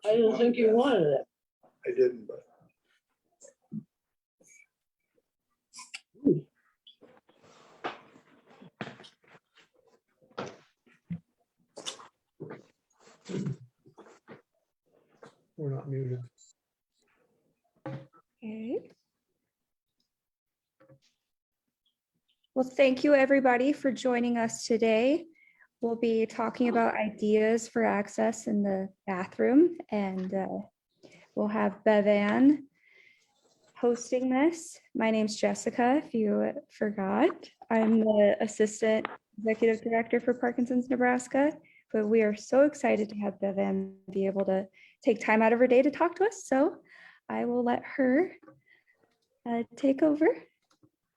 I didn't think you wanted it. I didn't, but we're not muted. Okay. Well, thank you everybody for joining us today. We'll be talking about ideas for access in the bathroom, and we'll have BevVan hosting this. My name's Jessica, if you forgot. I'm the Assistant Executive Director for Parkinson's Nebraska, but we are so excited to have BevVan be able to take time out of her day to talk to us. So I will let her take over.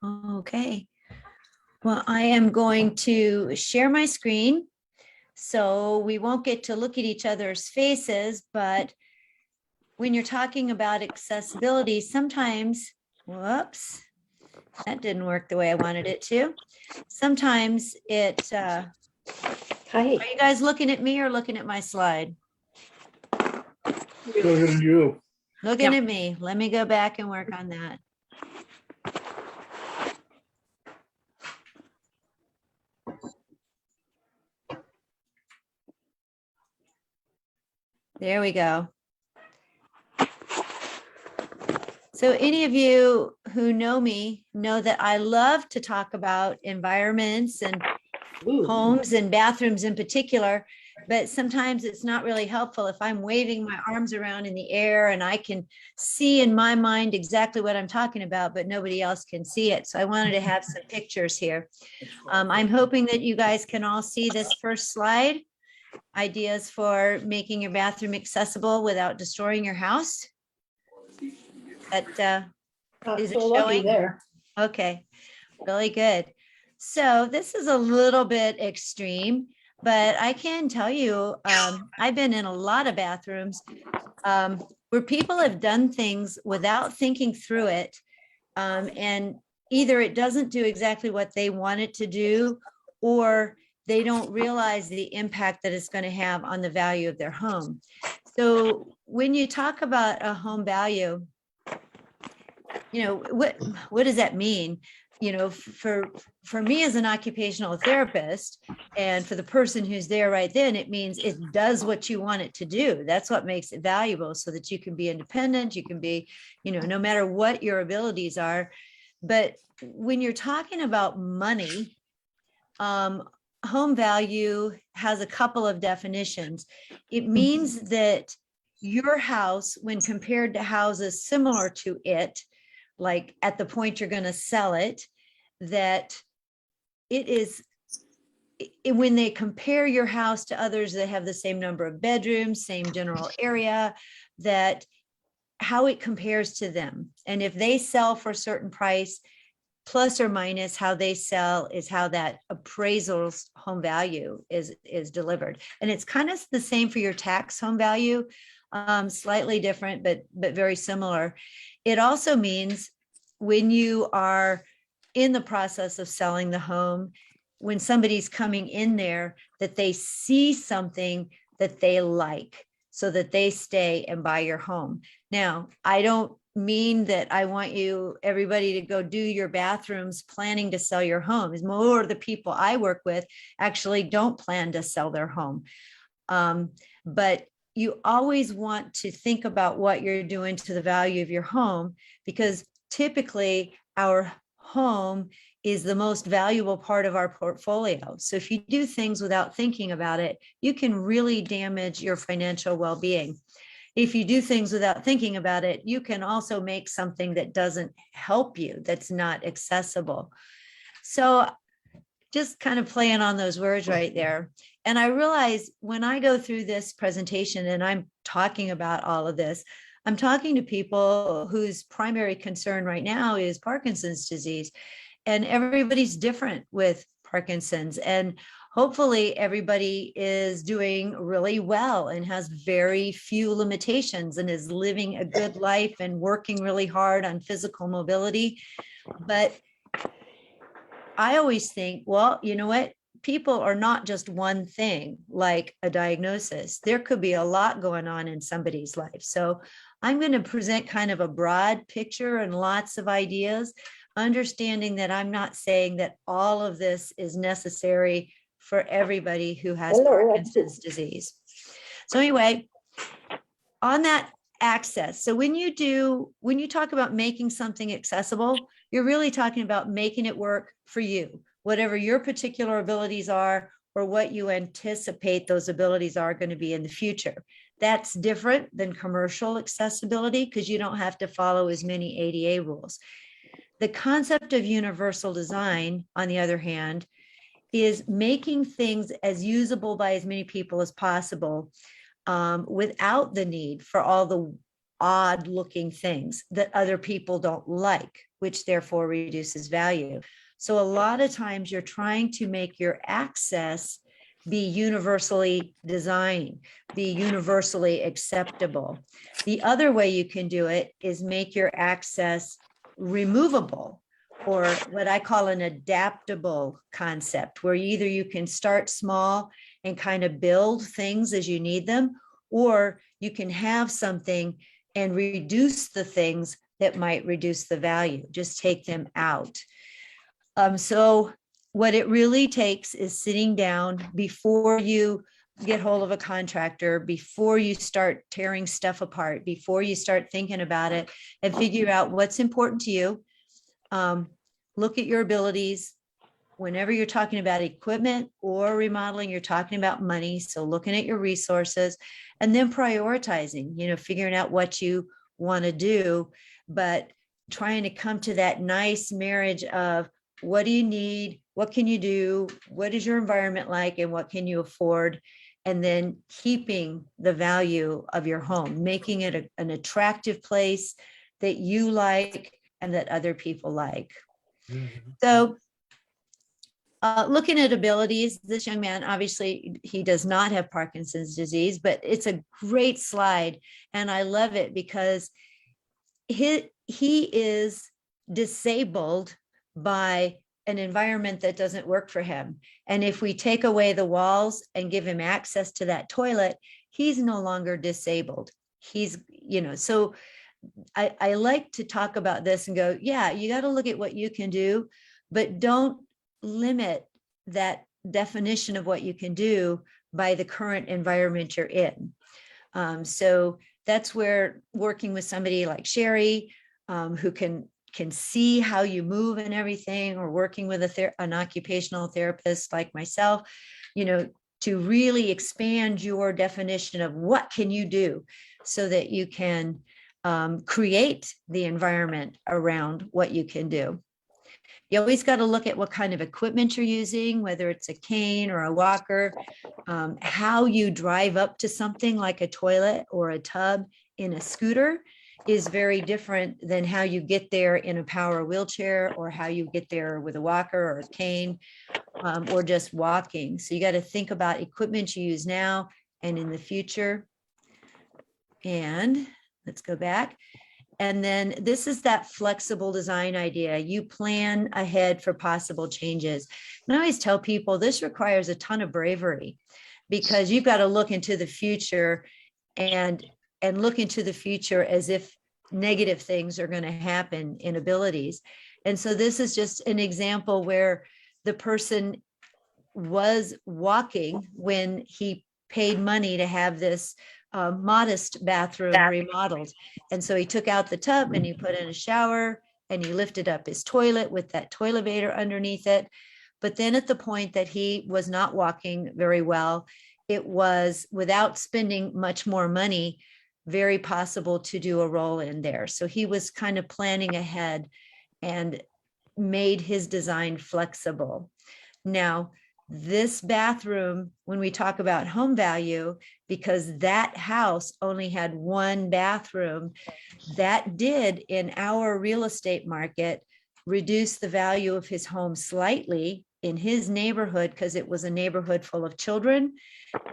Okay. Well, I am going to share my screen, so we won't get to look at each other's faces, but when you're talking about accessibility, sometimes, whoops, that didn't work the way I wanted it to. Sometimes it, Hi. are you guys looking at me or looking at my slide? Look at you. Looking at me. Let me go back and work on that. There we go. So any of you who know me know that I love to talk about environments and Ooh. homes and bathrooms in particular, but sometimes it's not really helpful if I'm waving my arms around in the air and I can see in my mind exactly what I'm talking about, but nobody else can see it. So I wanted to have some pictures here. I'm hoping that you guys can all see this first slide. Ideas for making your bathroom accessible without destroying your house. That is it So lucky showing? there. Okay, really good. So this is a little bit extreme, but I can tell you, I've been in a lot of bathrooms where people have done things without thinking through it. And either it doesn't do exactly what they want it to do, or they don't realize the impact that it's going to have on the value of their home. So when you talk about a home value, you know, what does that mean? You know, for me as an occupational therapist, and for the person who's there right then, it means it does what you want it to do. That's what makes it valuable, so that you can be independent, you can be, you know, no matter what your abilities are. But when you're talking about money, home value has a couple of definitions. It means that your house, when compared to houses similar to it, like at the point you're going to sell it, that it is, when they compare your house to others that have the same number of bedrooms, same general area, that how it compares to them. And if they sell for a certain price, plus or minus how they sell is how that appraisal's home value is delivered. And it's kind of the same for your tax home value, slightly different, but very similar. It also means when you are in the process of selling the home, when somebody's coming in there, that they see something that they like, so that they stay and buy your home. Now, I don't mean that I want you, everybody, to go do your bathrooms planning to sell your home. More of the people I work with actually don't plan to sell their home. But you always want to think about what you're doing to the value of your home, because typically our home is the most valuable part of our portfolio. So if you do things without thinking about it, you can really damage your financial well-being. If you do things without thinking about it, you can also make something that doesn't help you, that's not accessible. So just kind of playing on those words right there. And I realize when I go through this presentation and I'm talking about all of this, I'm talking to people whose primary concern right now is Parkinson's disease. And everybody's different with Parkinson's. And hopefully everybody is doing really well and has very few limitations and is living a good life and working really hard on physical mobility. But I always think, well, you know what? people are not just one thing, like a diagnosis. There could be a lot going on in somebody's life. So I'm going to present kind of a broad picture and lots of ideas, understanding that I'm not saying that all of this is necessary for everybody who has Hello. Parkinson's disease. So anyway, on that access. So when you talk about making something accessible, you're really talking about making it work for you, whatever your particular abilities are, or what you anticipate those abilities are going to be in the future. That's different than commercial accessibility because you don't have to follow as many ADA rules. The concept of universal design, on the other hand, is making things as usable by as many people as possible, without the need for all the odd looking things that other people don't like, which therefore reduces value. So a lot of times you're trying to make your access be universally designed, be universally acceptable. The other way you can do it is make your access removable, or what I call an adaptable concept, where either you can start small and kind of build things as you need them, or you can have something and reduce the things that might reduce the value, just take them out. So what it really takes is sitting down before you get hold of a contractor, before you start tearing stuff apart, before you start thinking about it, and figure out what's important to you. Look at your abilities. Whenever you're talking about equipment or remodeling, you're talking about money. So looking at your resources and then prioritizing, figuring out what you want to do, but trying to come to that nice marriage of what do you need? What can you do? What is your environment like? And what can you afford? And then keeping the value of your home, making it an attractive place that you like and that other people like. So looking at abilities, this young man, obviously he does not have Parkinson's disease, but it's a great slide. And I love it because he is disabled by an environment that doesn't work for him. And if we take away the walls and give him access to that toilet, he's no longer disabled. He's, so I like to talk about this and go, yeah, you got to look at what you can do, but don't limit that definition of what you can do by the current environment you're in. So that's where working with somebody like Sherry, who can see how you move and everything, or working with an occupational therapist like myself, to really expand your definition of what can you do so that you can create the environment around what you can do. You always got to look at what kind of equipment you're using, whether it's a cane or a walker, how you drive up to something like a toilet or a tub in a scooter is very different than how you get there in a power wheelchair, or how you get there with a walker or a cane, or just walking. So you got to think about equipment you use now and in the future. And let's go back. And then this is that flexible design idea. You plan ahead for possible changes. And I always tell people this requires a ton of bravery, because you've got to look into the future and look into the future as if negative things are going to happen in abilities. And so this is just an example where the person was walking when he paid money to have this modest bathroom remodeled. And so he took out the tub and he put in a shower and he lifted up his toilet with that toiletator underneath it. But then at the point that he was not walking very well, it was, without spending much more money, very possible to do a roll in there. So he was kind of planning ahead and made his design flexible. Now, this bathroom, when we talk about home value, because that house only had one bathroom, that did, in our real estate market, reduce the value of his home slightly in his neighborhood, because it was a neighborhood full of children.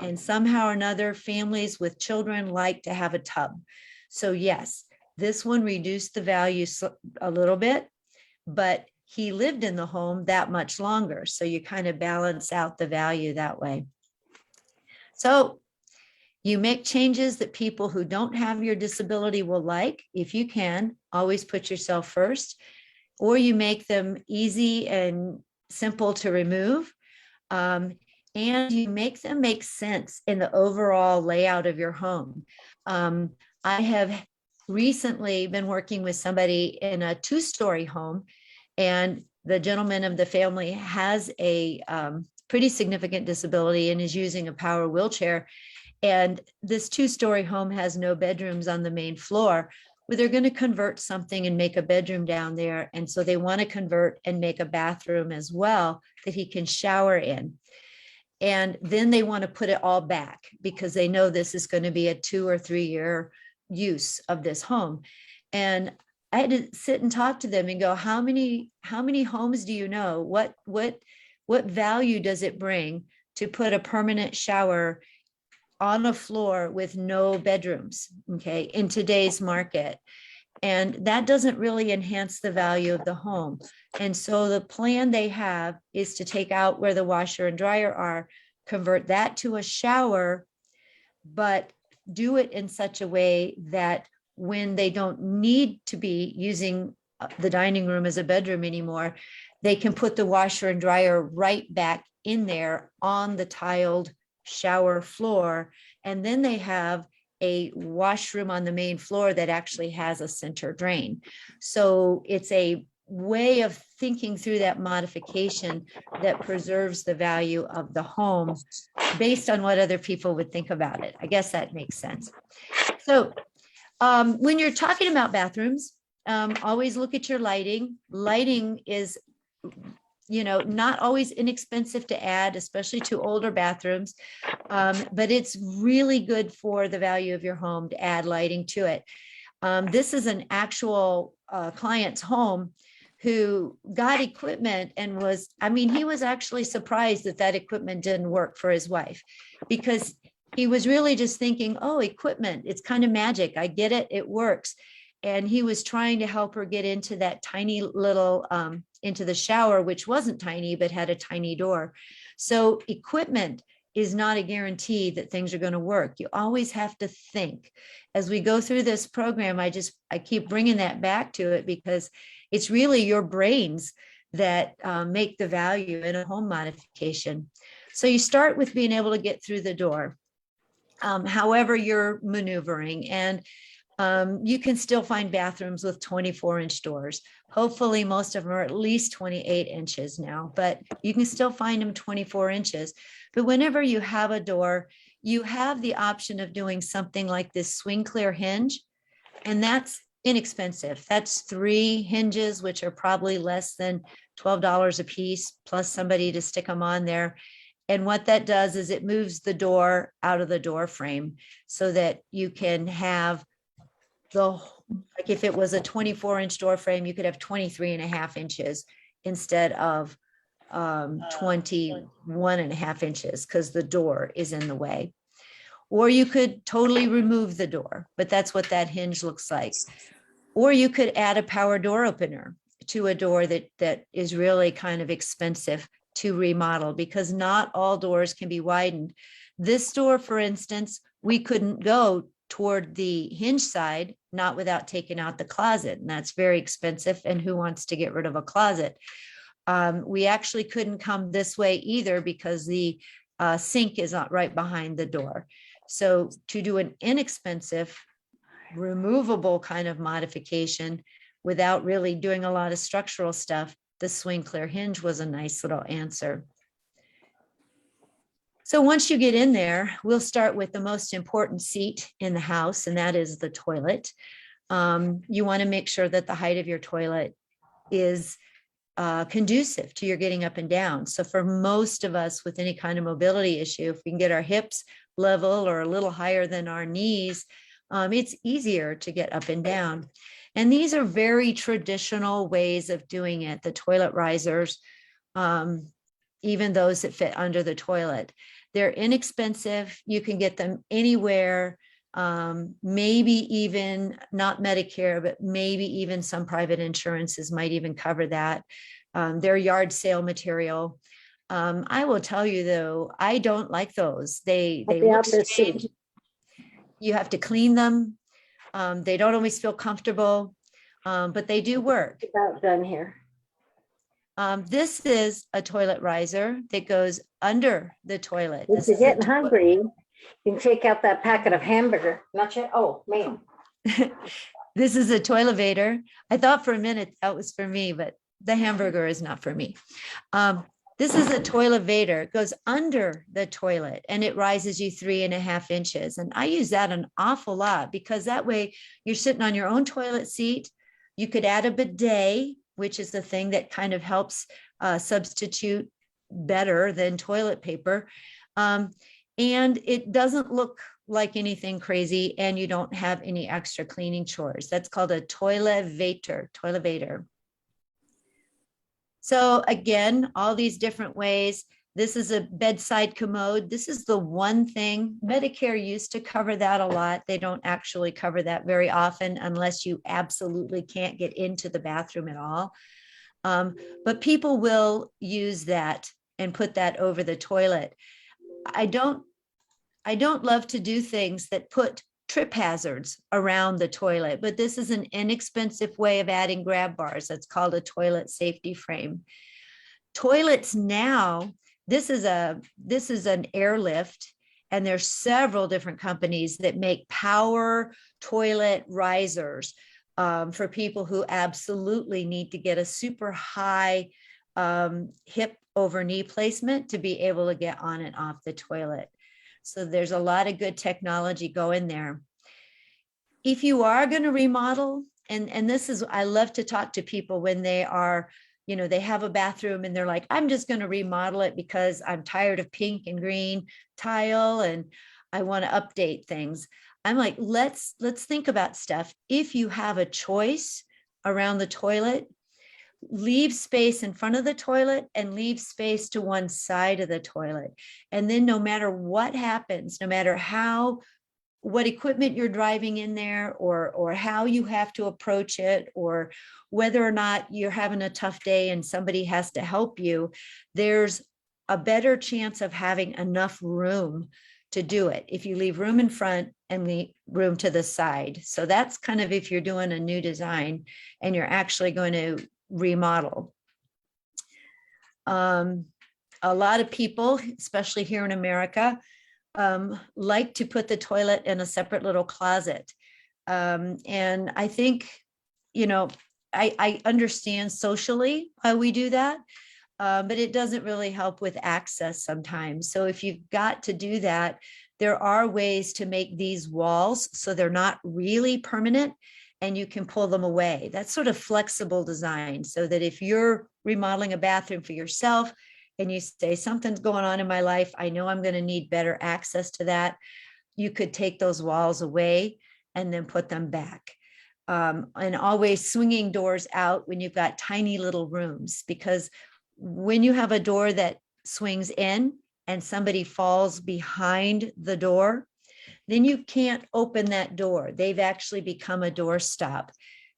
And somehow or another, families with children like to have a tub. So yes, this one reduced the value a little bit, but he lived in the home that much longer. So you kind of balance out the value that way. So you make changes that people who don't have your disability will like. If you can, always put yourself first, or you make them easy and simple to remove. And you make them make sense in the overall layout of your home. I have recently been working with somebody in a two-story home, and the gentleman of the family has a pretty significant disability and is using a power wheelchair. And this two-story home has no bedrooms on the main floor, but they're going to convert something and make a bedroom down there. And so they want to convert and make a bathroom as well that he can shower in. And then they want to put it all back because they know this is going to be a 2 or 3 year use of this home. And I had to sit and talk to them and go, how many homes do you know? What value does it bring to put a permanent shower on a floor with no bedrooms, okay, in today's market? And that doesn't really enhance the value of the home. And so the plan they have is to take out where the washer and dryer are, convert that to a shower, but do it in such a way that when they don't need to be using the dining room as a bedroom anymore, they can put the washer and dryer right back in there on the tiled shower floor. And then they have a washroom on the main floor that actually has a center drain. So it's a way of thinking through that modification that preserves the value of the home based on what other people would think about it. I guess that makes sense. So when you're talking about bathrooms, always look at your lighting. Lighting is, not always inexpensive to add, especially to older bathrooms, but it's really good for the value of your home to add lighting to it. This is an actual client's home who got equipment and he was actually surprised that equipment didn't work for his wife, because he was really just thinking, oh, equipment, it's kind of magic. I get it. It works. And he was trying to help her get into that tiny little, into the shower, which wasn't tiny, but had a tiny door. So equipment is not a guarantee that things are going to work. You always have to think. As we go through this program, I keep bringing that back to it, because it's really your brains that make the value in a home modification. So you start with being able to get through the door, however you're maneuvering. And you can still find bathrooms with 24-inch doors. Hopefully most of them are at least 28 inches now, but you can still find them 24 inches. But whenever you have a door, you have the option of doing something like this swing clear hinge, and that's inexpensive. That's 3 hinges, which are probably less than $12 a piece, plus somebody to stick them on there. And what that does is it moves the door out of the door frame so that you can have like if it was a 24-inch door frame, you could have 23.5 inches instead of 21.5 inches, because the door is in the way. Or you could totally remove the door, but that's what that hinge looks like. Or you could add a power door opener to a door that is really kind of expensive to remodel, because not all doors can be widened. This door, for instance, we couldn't go toward the hinge side, not without taking out the closet, and that's very expensive. And who wants to get rid of a closet? We actually couldn't come this way either, because the sink is not right behind the door. So to do an inexpensive, removable kind of modification without really doing a lot of structural stuff, the swing clear hinge was a nice little answer. So once you get in there, we'll start with the most important seat in the house, and that is the toilet. You want to make sure that the height of your toilet is conducive to your getting up and down. So for most of us with any kind of mobility issue, if we can get our hips level or a little higher than our knees, it's easier to get up and down. And these are very traditional ways of doing it. The toilet risers, even those that fit under the toilet. They're inexpensive. You can get them anywhere, maybe even not Medicare, but maybe even some private insurances might even cover that. They're yard sale material. I will tell you though, I don't like those. They I'll be look out to see. strange. You have to clean them. They don't always feel comfortable, but they do work. About done here. This is a toilet riser that goes under the toilet. If This you're is a getting hungry, you can take out that packet of hamburger. Not yet. Oh, man. This is a toilevator. I thought for a minute that was for me, but the hamburger is not for me. This is a toilevator. It goes under the toilet and it rises you 3.5 inches. And I use that an awful lot because that way you're sitting on your own toilet seat. You could add a bidet, which is the thing that kind of helps substitute better than toilet paper. And it doesn't look like anything crazy and you don't have any extra cleaning chores. That's called a toilevator. So again, all these different ways. This is a bedside commode. This is the one thing Medicare used to cover that a lot. They don't actually cover that very often unless you absolutely can't get into the bathroom at all. But people will use that and put that over the toilet. I don't love to do things that put trip hazards around the toilet, but this is an inexpensive way of adding grab bars. That's called a toilet safety frame. Toilets now, this is an airlift, and there's several different companies that make power toilet risers for people who absolutely need to get a super high hip over knee placement to be able to get on and off the toilet. So there's a lot of good technology going there. If you are going to remodel, and this is, I love to talk to people when they are, they have a bathroom and they're like, I'm just going to remodel it because I'm tired of pink and green tile and I want to update things. I'm like, let's think about stuff. If you have a choice around the toilet, leave space in front of the toilet and leave space to one side of the toilet. And then no matter what happens, no matter what equipment you're driving in there or how you have to approach it, or whether or not you're having a tough day and somebody has to help you, there's a better chance of having enough room to do it if you leave room in front and leave room to the side. So that's kind of if you're doing a new design and you're actually going to remodel. A lot of people, especially here in America, like to put the toilet in a separate little closet. And I think, I understand socially why we do that, but it doesn't really help with access sometimes. So if you've got to do that, there are ways to make these walls so they're not really permanent and you can pull them away. That's sort of flexible design, so that if you're remodeling a bathroom for yourself and you say something's going on in my life, I know I'm going to need better access to that, you could take those walls away and then put them back. And always swinging doors out when you've got tiny little rooms, because when you have a door that swings in and somebody falls behind the door, then you can't open that door. They've actually become a doorstop.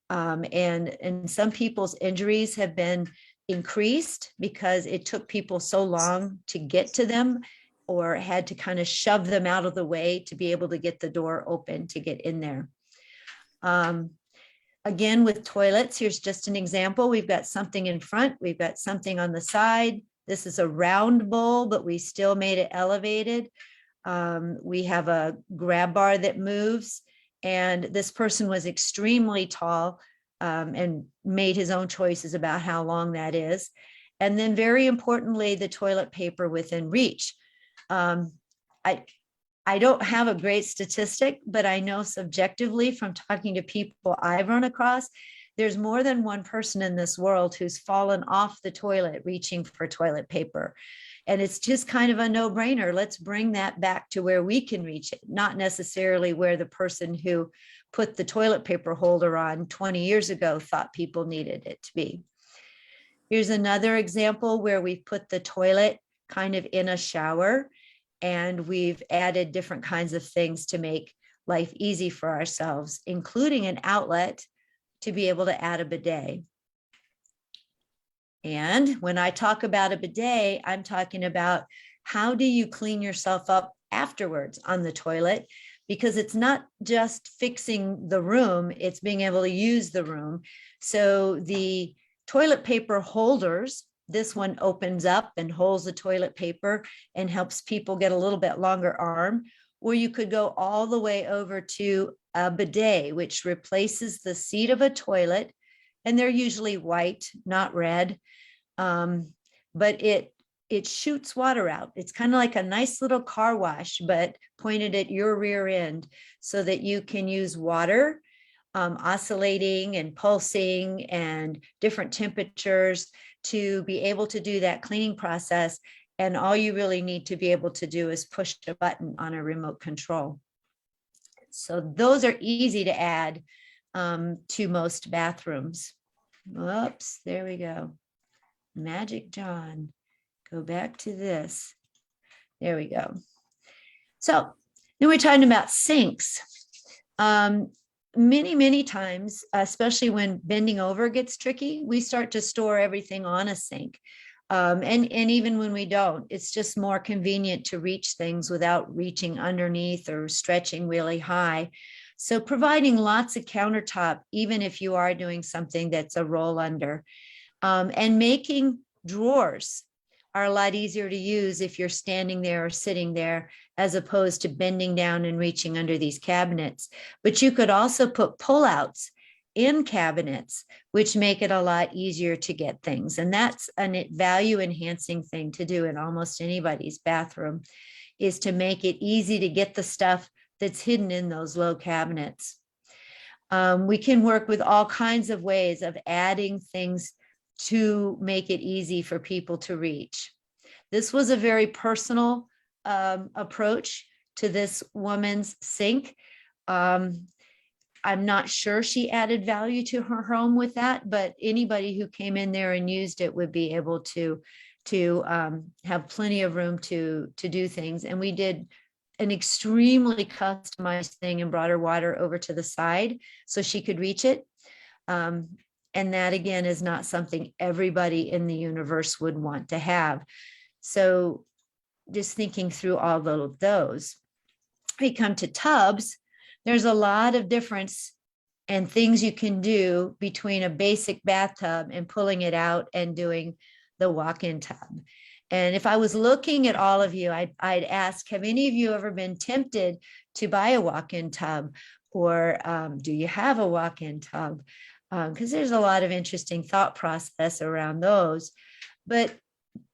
And some people's injuries have been increased because it took people so long to get to them, or had to kind of shove them out of the way to be able to get the door open to get in there. Again, with toilets, here's just an example. We've got something in front, we've got something on the side. This is a round bowl, but we still made it elevated. We have a grab bar that moves, and this person was extremely tall and made his own choices about how long that is. And then very importantly, the toilet paper within reach. I don't have a great statistic, but I know subjectively from talking to people I've run across, there's more than one person in this world who's fallen off the toilet reaching for toilet paper. And it's just kind of a no-brainer. Let's bring that back to where we can reach it, not necessarily where the person who put the toilet paper holder on 20 years ago thought people needed it to be. Here's another example where we've put the toilet kind of in a shower, and we've added different kinds of things to make life easy for ourselves, including an outlet to be able to add a bidet. And when I talk about a bidet, I'm talking about how do you clean yourself up afterwards on the toilet? Because it's not just fixing the room, it's being able to use the room. So the toilet paper holders, this one opens up and holds the toilet paper and helps people get a little bit longer arm. Or you could go all the way over to a bidet, which replaces the seat of a toilet. And they're usually white, not red. But it shoots water out. It's kind of like a nice little car wash, but pointed at your rear end so that you can use water, oscillating and pulsing and different temperatures to be able to do that cleaning process. And all you really need to be able to do is push a button on a remote control. So those are easy to add to most bathrooms. Whoops, there we go. Magic John. Go back to this. There we go. So then we're talking about sinks. Many times, especially when bending over gets tricky, we start to store everything on a sink. And even when we don't, it's just more convenient to reach things without reaching underneath or stretching really high. So providing lots of countertop, even if you are doing something that's a roll under, and making drawers are a lot easier to use if you're standing there or sitting there, as opposed to bending down and reaching under these cabinets. But you could also put pullouts in cabinets, which make it a lot easier to get things. And that's a value enhancing thing to do in almost anybody's bathroom, is to make it easy to get the stuff that's hidden in those low cabinets. We can work with all kinds of ways of adding things to make it easy for people to reach. This was a very personal approach to this woman's sink. I'm not sure she added value to her home with that, but anybody who came in there and used it would be able to have plenty of room to do things. And we did an extremely customized thing and brought her water over to the side so she could reach it. And that, again, is not something everybody in the universe would want to have. So just thinking through all of those. We come to tubs. There's a lot of difference and things you can do between a basic bathtub and pulling it out and doing the walk-in tub. And if I was looking at all of you, I'd ask, have any of you ever been tempted to buy a walk-in tub? Or do you have a walk-in tub? Because there's a lot of interesting thought process around those. But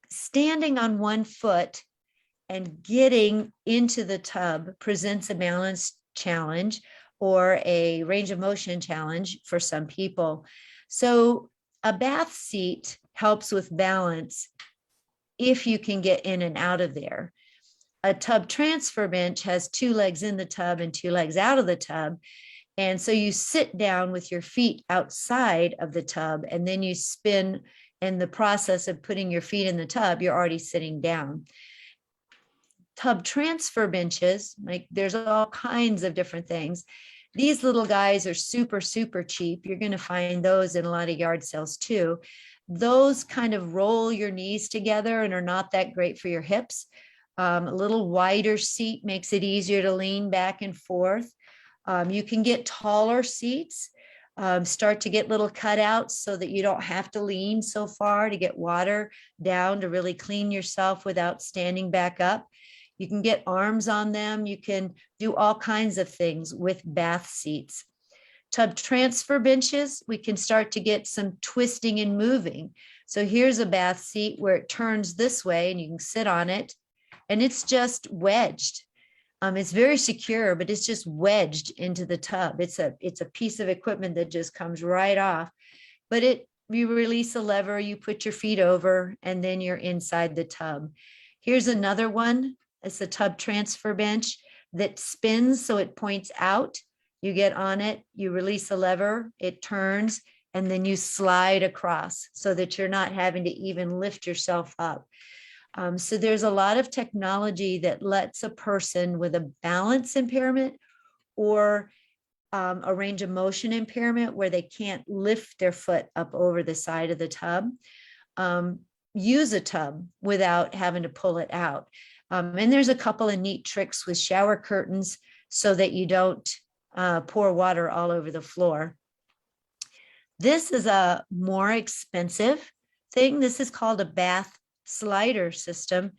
standing on one foot and getting into the tub presents a balance challenge or a range of motion challenge for some people. So a bath seat helps with balance if you can get in and out of there. A tub transfer bench has 2 legs in the tub and 2 legs out of the tub. And so you sit down with your feet outside of the tub, and then you spin. In the process of putting your feet in the tub, you're already sitting down. Tub transfer benches, like there's all kinds of different things. These little guys are super, super cheap. You're going to find those in a lot of yard sales too. Those kind of roll your knees together and are not that great for your hips. A little wider seat makes it easier to lean back and forth. You can get taller seats, start to get little cutouts so that you don't have to lean so far to get water down to really clean yourself without standing back up. You can get arms on them. You can do all kinds of things with bath seats. Tub transfer benches, we can start to get some twisting and moving. So here's a bath seat where it turns this way and you can sit on it, and it's just wedged. It's very secure, but it's just wedged into the tub. It's a piece of equipment that just comes right off. But you release a lever, you put your feet over, and then you're inside the tub. Here's another one. It's a tub transfer bench that spins so it points out. You get on it, you release a lever, it turns, and then you slide across so that you're not having to even lift yourself up. So there's a lot of technology that lets a person with a balance impairment or a range of motion impairment where they can't lift their foot up over the side of the tub, use a tub without having to pull it out. And there's a couple of neat tricks with shower curtains so that you don't pour water all over the floor. This is a more expensive thing. This is called a bath slider system.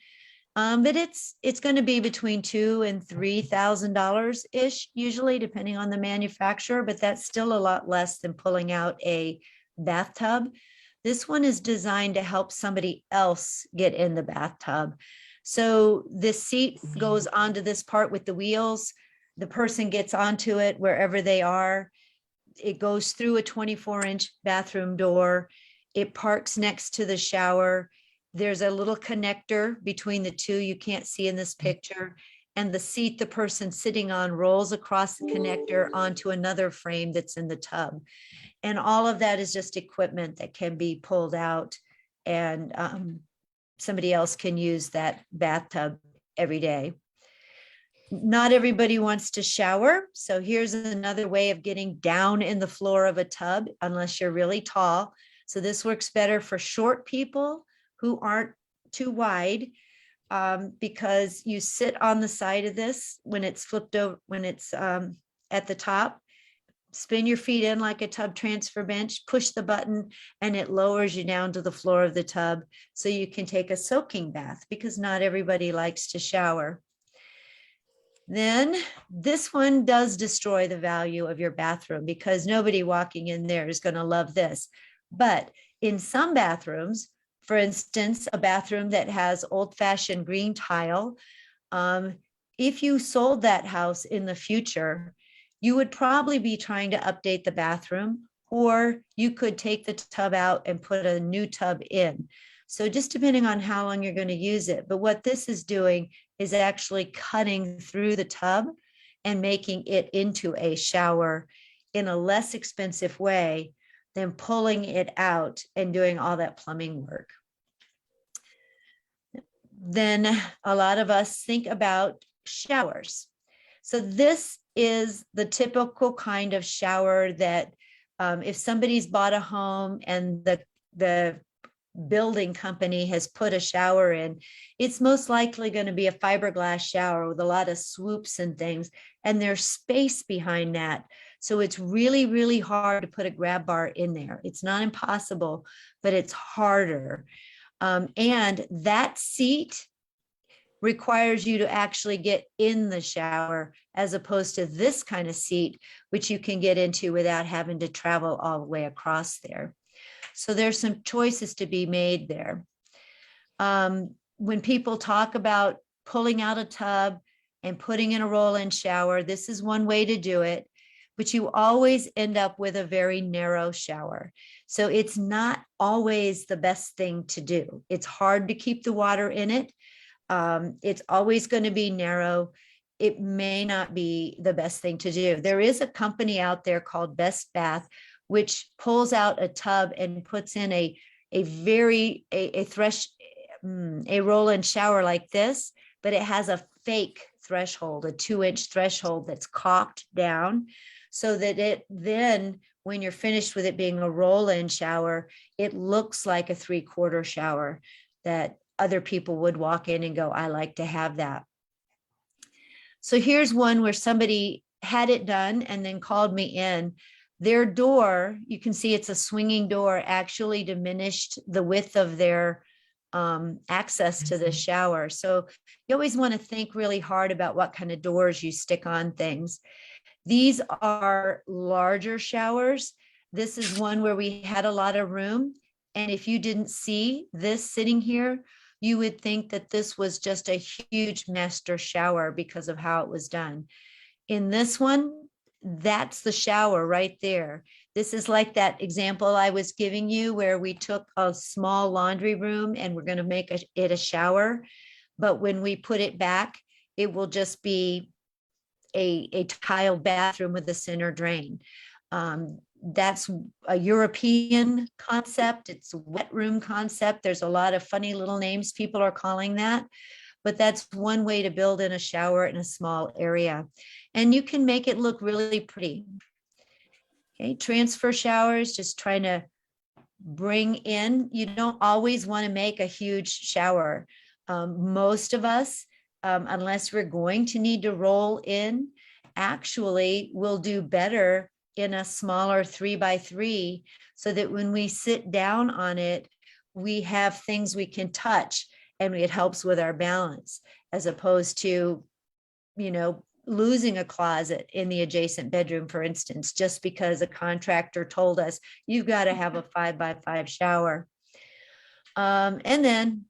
But it's going to be between $2,000 and $3,000 ish, usually depending on the manufacturer, but that's still a lot less than pulling out a bathtub. This one is designed to help somebody else get in the bathtub. So this seat goes onto this part with the wheels. The person gets onto it wherever they are. It goes through a 24-inch bathroom door. It parks next to the shower. There's a little connector between the two you can't see in this picture. And the seat the person's sitting on rolls across the connector onto another frame that's in the tub. And all of that is just equipment that can be pulled out, and somebody else can use that bathtub every day. Not everybody wants to shower. So here's another way of getting down in the floor of a tub, unless you're really tall. So this works better for short people who aren't too wide, because you sit on the side of this when it's flipped over, when it's at the top, spin your feet in like a tub transfer bench, push the button, and it lowers you down to the floor of the tub so you can take a soaking bath, because not everybody likes to shower. Then this one does destroy the value of your bathroom, because nobody walking in there is going to love this. But in some bathrooms, for instance, a bathroom that has old-fashioned green tile, if you sold that house in the future, you would probably be trying to update the bathroom, or you could take the tub out and put a new tub in. So just depending on how long you're going to use it. But what this is doing is actually cutting through the tub and making it into a shower in a less expensive way than pulling it out and doing all that plumbing work. Then a lot of us think about showers. So this is the typical kind of shower that if somebody's bought a home and the building company has put a shower in, it's most likely going to be a fiberglass shower with a lot of swoops and things, and there's space behind that. So it's really, really hard to put a grab bar in there. It's not impossible, but it's harder. And that seat requires you to actually get in the shower, as opposed to this kind of seat, which you can get into without having to travel all the way across there. So there's some choices to be made there. When people talk about pulling out a tub and putting in a roll-in shower, this is one way to do it, but you always end up with a very narrow shower. So it's not always the best thing to do. It's hard to keep the water in it. It's always going to be narrow. It may not be the best thing to do. There is a company out there called Best Bath, which pulls out a tub and puts in a roll-in shower like this, but it has a fake threshold, a 2-inch threshold that's caulked down, so that it then, when you're finished with it being a roll-in shower, it looks like a 3/4 shower that other people would walk in and go, I like to have that. So here's one where somebody had it done and then called me in. Their door, you can see it's a swinging door, actually diminished the width of their access to the shower. So you always want to think really hard about what kind of doors you stick on things. These are larger showers. This is one where we had a lot of room. And if you didn't see this sitting here, you would think that this was just a huge master shower because of how it was done. In this one, that's the shower right there. This is like that example I was giving you where we took a small laundry room and we're going to make it a shower. But when we put it back, it will just be a tiled bathroom with a center drain. That's a European concept. It's a wet room concept. There's a lot of funny little names people are calling that, but that's one way to build in a shower in a small area. And you can make it look really pretty. Okay, transfer showers, just trying to bring in, you don't always want to make a huge shower. Most of us, unless we're going to need to roll in, actually will do better in a smaller 3x3, so that when we sit down on it, we have things we can touch and it helps with our balance, as opposed to, losing a closet in the adjacent bedroom, for instance, just because a contractor told us you've got to have a 5x5 shower. And then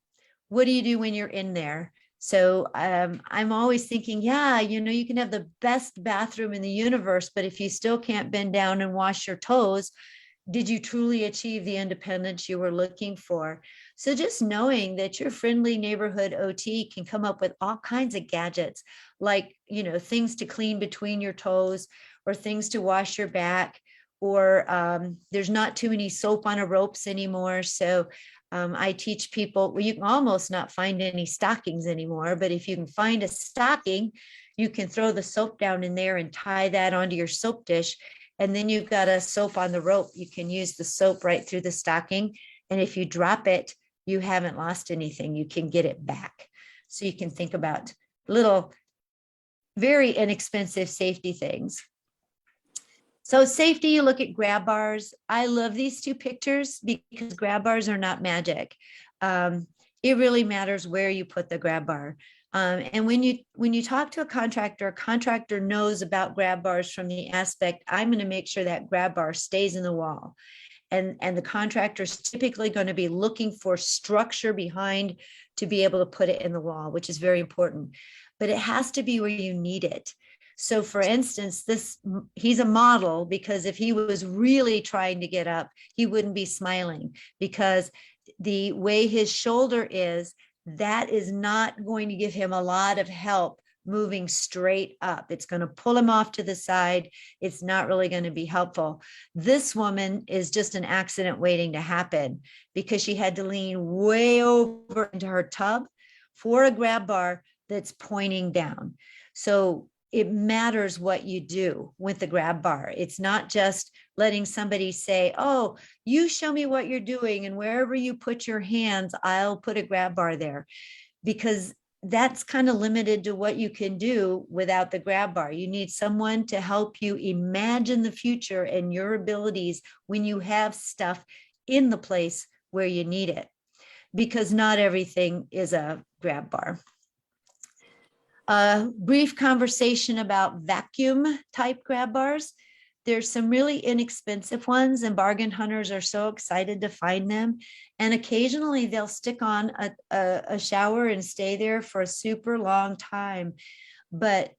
what do you do when you're in there? So I'm always thinking, yeah, you can have the best bathroom in the universe, but if you still can't bend down and wash your toes, did you truly achieve the independence you were looking for? So just knowing that your friendly neighborhood OT can come up with all kinds of gadgets, like, things to clean between your toes, or things to wash your back, or there's not too many soap on a ropes anymore. So I teach people, well, you can almost not find any stockings anymore, but if you can find a stocking, you can throw the soap down in there and tie that onto your soap dish. And then you've got a soap on the rope. You can use the soap right through the stocking. And if you drop it, you haven't lost anything. You can get it back. So you can think about little, very inexpensive safety things. So safety, you look at Grabbars. I love these two pictures because Grabbars are not magic. It really matters where you put the Grabbar. And when you talk to a contractor knows about Grabbars from the aspect, I'm going to make sure that Grabbar stays in the wall. And the contractor is typically going to be looking for structure behind to be able to put it in the wall, which is very important. But it has to be where you need it. So for instance, he's a model, because if he was really trying to get up, he wouldn't be smiling, because the way his shoulder is, that is not going to give him a lot of help moving straight up. It's going to pull him off to the side. It's not really going to be helpful. This woman is just an accident waiting to happen, because she had to lean way over into her tub for a grab bar that's pointing down. So it matters what you do with the grab bar. It's not just letting somebody say, oh, you show me what you're doing, and wherever you put your hands, I'll put a grab bar there, because that's kind of limited to what you can do without the grab bar. You need someone to help you imagine the future and your abilities when you have stuff in the place where you need it, because not everything is a grab bar. A brief conversation about vacuum type grab bars. There's some really inexpensive ones, and bargain hunters are so excited to find them. And occasionally they'll stick on a shower and stay there for a super long time. But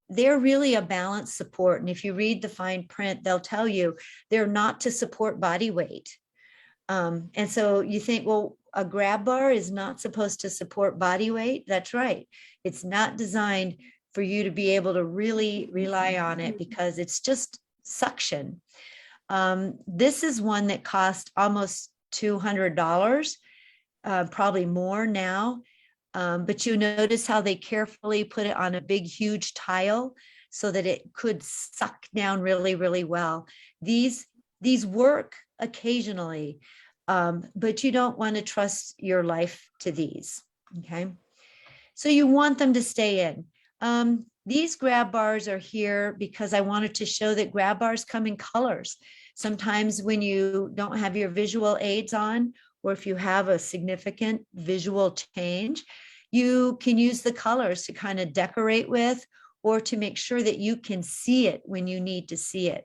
they're really a balance support. And if you read the fine print, they'll tell you they're not to support body weight. And so you think, well, a grab bar is not supposed to support body weight. That's right. It's not designed for you to be able to really rely on it, because it's just suction. This is one that cost almost $200, probably more now. But you notice how they carefully put it on a big, huge tile so that it could suck down really, really well. These work occasionally, but you don't want to trust your life to these. Okay. So you want them to stay in. These grab bars are here because I wanted to show that grab bars come in colors. Sometimes when you don't have your visual aids on, or if you have a significant visual change, you can use the colors to kind of decorate with, or to make sure that you can see it when you need to see it.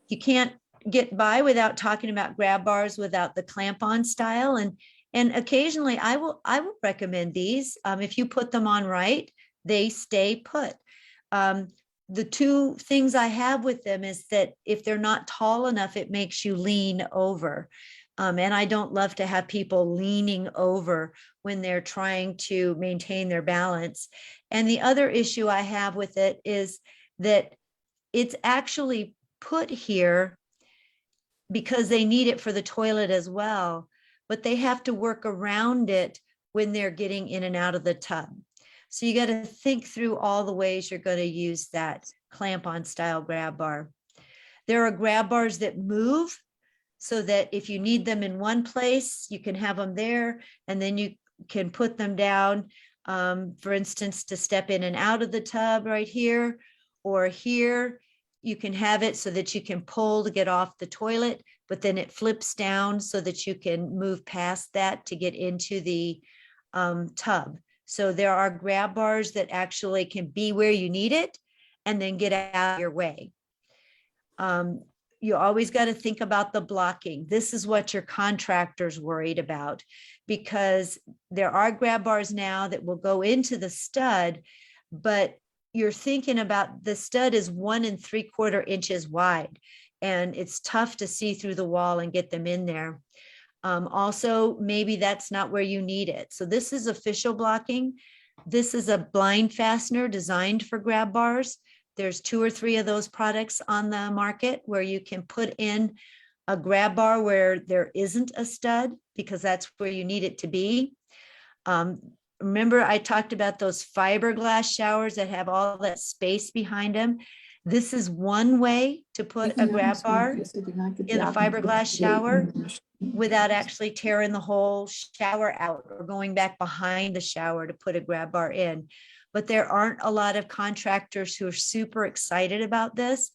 You can't get by without talking about grab bars without the clamp-on style. And occasionally I will recommend these. If you put them on right, they stay put. The two things I have with them is that if they're not tall enough, it makes you lean over. And I don't love to have people leaning over when they're trying to maintain their balance. And the other issue I have with it is that it's actually put here because they need it for the toilet as well, but they have to work around it when they're getting in and out of the tub. So you got to think through all the ways you're going to use that clamp-on style grab bar. There are grab bars that move. so that if you need them in one place, you can have them there, and then you can put them down, for instance, to step in and out of the tub right here, or here. You can have it so that you can pull to get off the toilet, but then it flips down so that you can move past that to get into the tub. So there are grab bars that actually can be where you need it and then get out of your way. You always got to think about the blocking. This is what your contractor's worried about, because there are grab bars now that will go into the stud, but you're thinking about the stud is 1 3/4 inches wide, and it's tough to see through the wall and get them in there. Also, maybe that's not where you need it. So this is official blocking. This is a blind fastener designed for grab bars. There's 2 or 3 of those products on the market where you can put in a grab bar where there isn't a stud, because that's where you need it to be. Remember, I talked about those fiberglass showers that have all that space behind them. This is one way to put a grab bar in a fiberglass shower without actually tearing the whole shower out or going back behind the shower to put a grab bar in. But there aren't a lot of contractors who are super excited about this,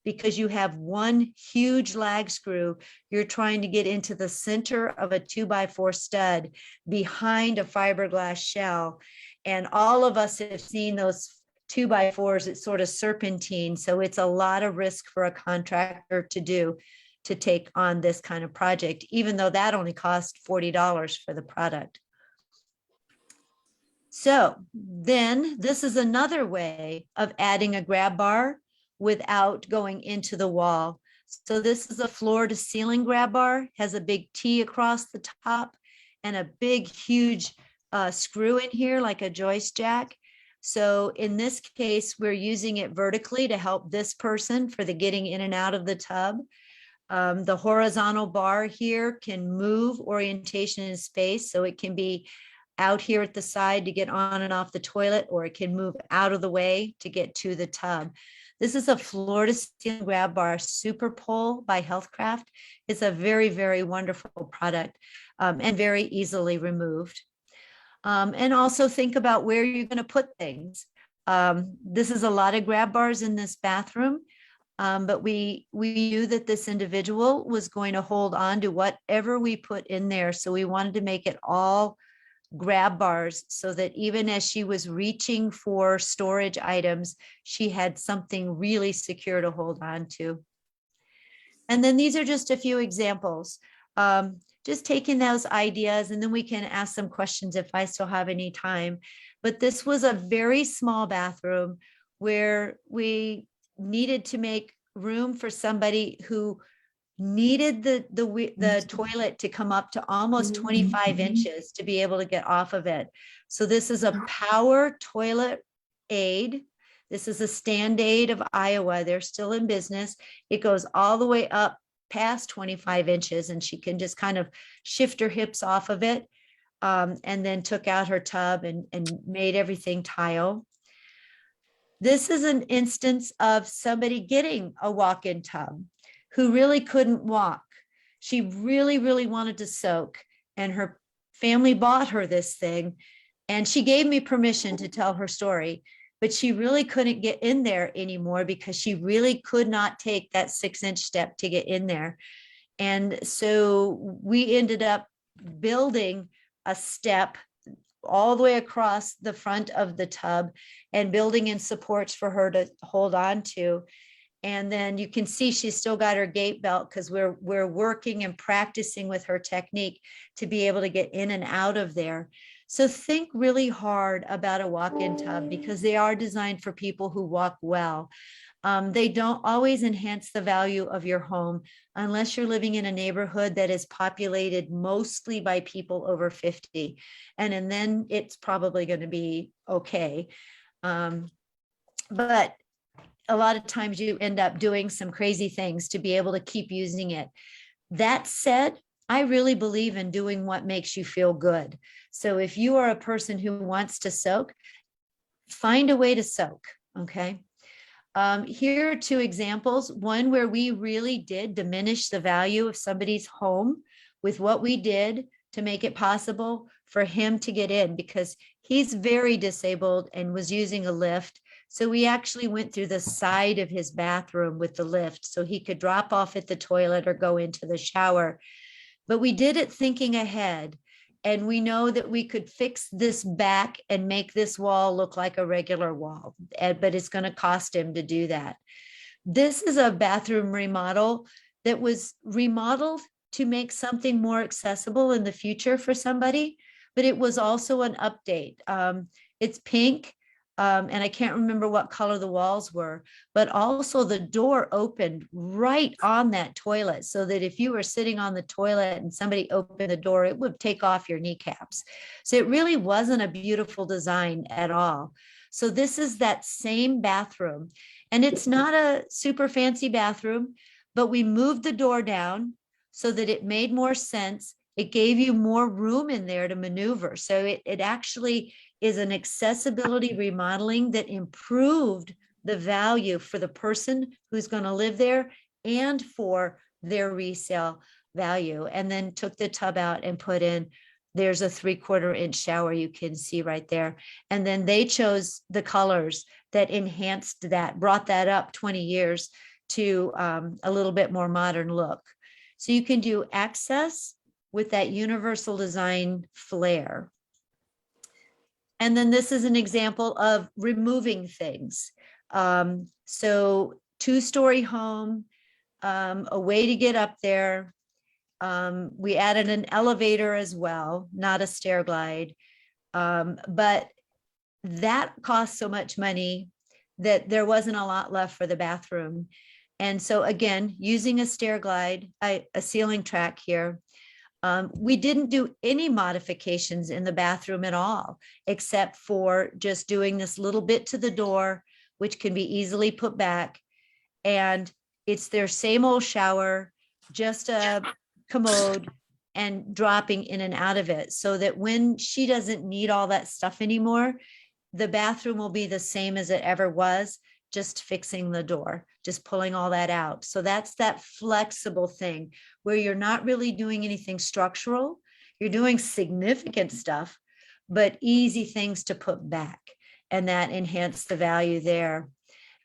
because you have one huge lag screw. You're trying to get into the center of a 2x4 stud behind a fiberglass shell. And all of us have seen those 2x4s, it's sort of serpentine. So it's a lot of risk for a contractor to take on this kind of project, even though that only cost $40 for the product. So then this is another way of adding a grab bar without going into the wall. So this is a floor to ceiling grab bar, has a big T across the top and a big, huge screw in here like a joist jack. So in this case, we're using it vertically to help this person for the getting in and out of the tub. The horizontal bar here can move orientation in space. So it can be out here at the side to get on and off the toilet, or it can move out of the way to get to the tub. This is a floor to ceiling grab bar, Super Pull by Healthcraft. It's a very, very wonderful product, and very easily removed. And also think about where you're going to put things. This is a lot of grab bars in this bathroom, but we knew that this individual was going to hold on to whatever we put in there. So we wanted to make it all grab bars so that even as she was reaching for storage items, she had something really secure to hold on to. And then these are just a few examples. Just taking those ideas, and then we can ask some questions if I still have any time. But this was a very small bathroom where we needed to make room for somebody who needed the toilet to come up to almost 25 inches to be able to get off of it. So this is a power toilet aid. This is a Stand Aid of Iowa. They're still in business. It goes all the way up past 25 inches, and she can just kind of shift her hips off of it, and then took out her tub and made everything tile. This is an instance of somebody getting a walk-in tub who really couldn't walk. She really, really wanted to soak, and her family bought her this thing, and she gave me permission to tell her story, but she really couldn't get in there anymore because she really could not take that 6-inch step to get in there. And so we ended up building a step all the way across the front of the tub and building in supports for her to hold on to. And then you can see she's still got her gait belt because we're working and practicing with her technique to be able to get in and out of there. So think really hard about a walk-in tub because they are designed for people who walk well. They don't always enhance the value of your home unless you're living in a neighborhood that is populated mostly by people over 50. And then it's probably going to be okay. But a lot of times you end up doing some crazy things to be able to keep using it. That said, I really believe in doing what makes you feel good. So if you are a person who wants to soak, find a way to soak, okay? Here are two examples. One where we really did diminish the value of somebody's home with what we did to make it possible for him to get in, because he's very disabled and was using a lift. So we actually went through the side of his bathroom with the lift so he could drop off at the toilet or go into the shower. But we did it thinking ahead. And we know that we could fix this back and make this wall look like a regular wall, but it's going to cost him to do that. This is a bathroom remodel that was remodeled to make something more accessible in the future for somebody, but it was also an update. It's pink. And I can't remember what color the walls were, but also the door opened right on that toilet so that if you were sitting on the toilet and somebody opened the door, it would take off your kneecaps. So it really wasn't a beautiful design at all. So this is that same bathroom, and it's not a super fancy bathroom, but we moved the door down so that it made more sense. It gave you more room in there to maneuver. So it actually is an accessibility remodeling that improved the value for the person who's going to live there and for their resale value. And then took the tub out and put in, there's a 3/4-inch shower you can see right there. And then they chose the colors that enhanced that, brought that up 20 years to a little bit more modern look. So you can do access with that universal design flair. And then this is an example of removing things. So 2-story home, a way to get up there. We added an elevator as well, not a stair glide. But that cost so much money that there wasn't a lot left for the bathroom. And so again, using a stair glide, a ceiling track here, we didn't do any modifications in the bathroom at all, except for just doing this little bit to the door, which can be easily put back. And it's their same old shower, just a commode, and dropping in and out of it, so that when she doesn't need all that stuff anymore, the bathroom will be the same as it ever was, just fixing the door, just pulling all that out. So that's that flexible thing where you're not really doing anything structural. You're doing significant stuff, but easy things to put back, and that enhanced the value there.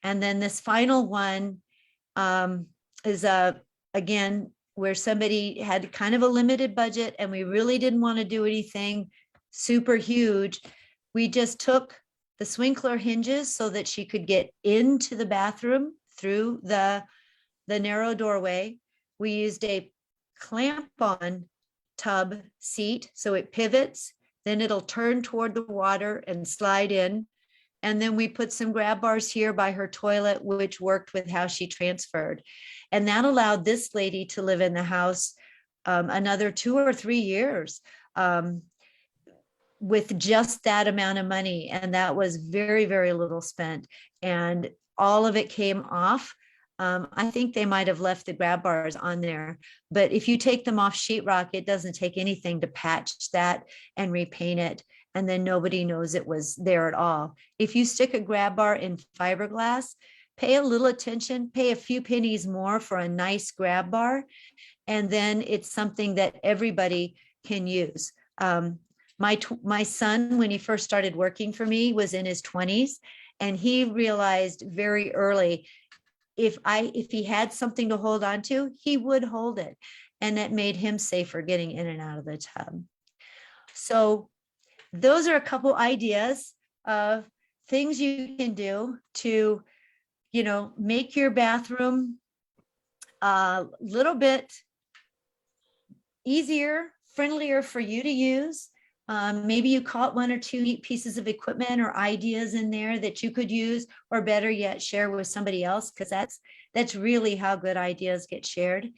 And then this final one is again, where somebody had kind of a limited budget and we really didn't want to do anything super huge. We just took the sprinkler hinges so that she could get into the bathroom through the narrow doorway. We used a clamp-on tub seat, so it pivots, then it'll turn toward the water and slide in. And then we put some grab bars here by her toilet, which worked with how she transferred. And that allowed this lady to live in the house another 2 or 3 years with just that amount of money. And that was very, very little spent. And all of it came off. I think they might have left the grab bars on there, but if you take them off sheetrock, it doesn't take anything to patch that and repaint it. And then nobody knows it was there at all. If you stick a grab bar in fiberglass, pay a little attention, pay a few pennies more for a nice grab bar. And then it's something that everybody can use. My son, when he first started working for me, was in his 20s, and he realized very early, if he had something to hold on to, he would hold it. And that made him safer getting in and out of the tub. So those are a couple ideas of things you can do to, make your bathroom a little bit easier, friendlier for you to use. Maybe you caught 1 or 2 neat pieces of equipment or ideas in there that you could use, or better yet, share with somebody else, because that's really how good ideas get shared.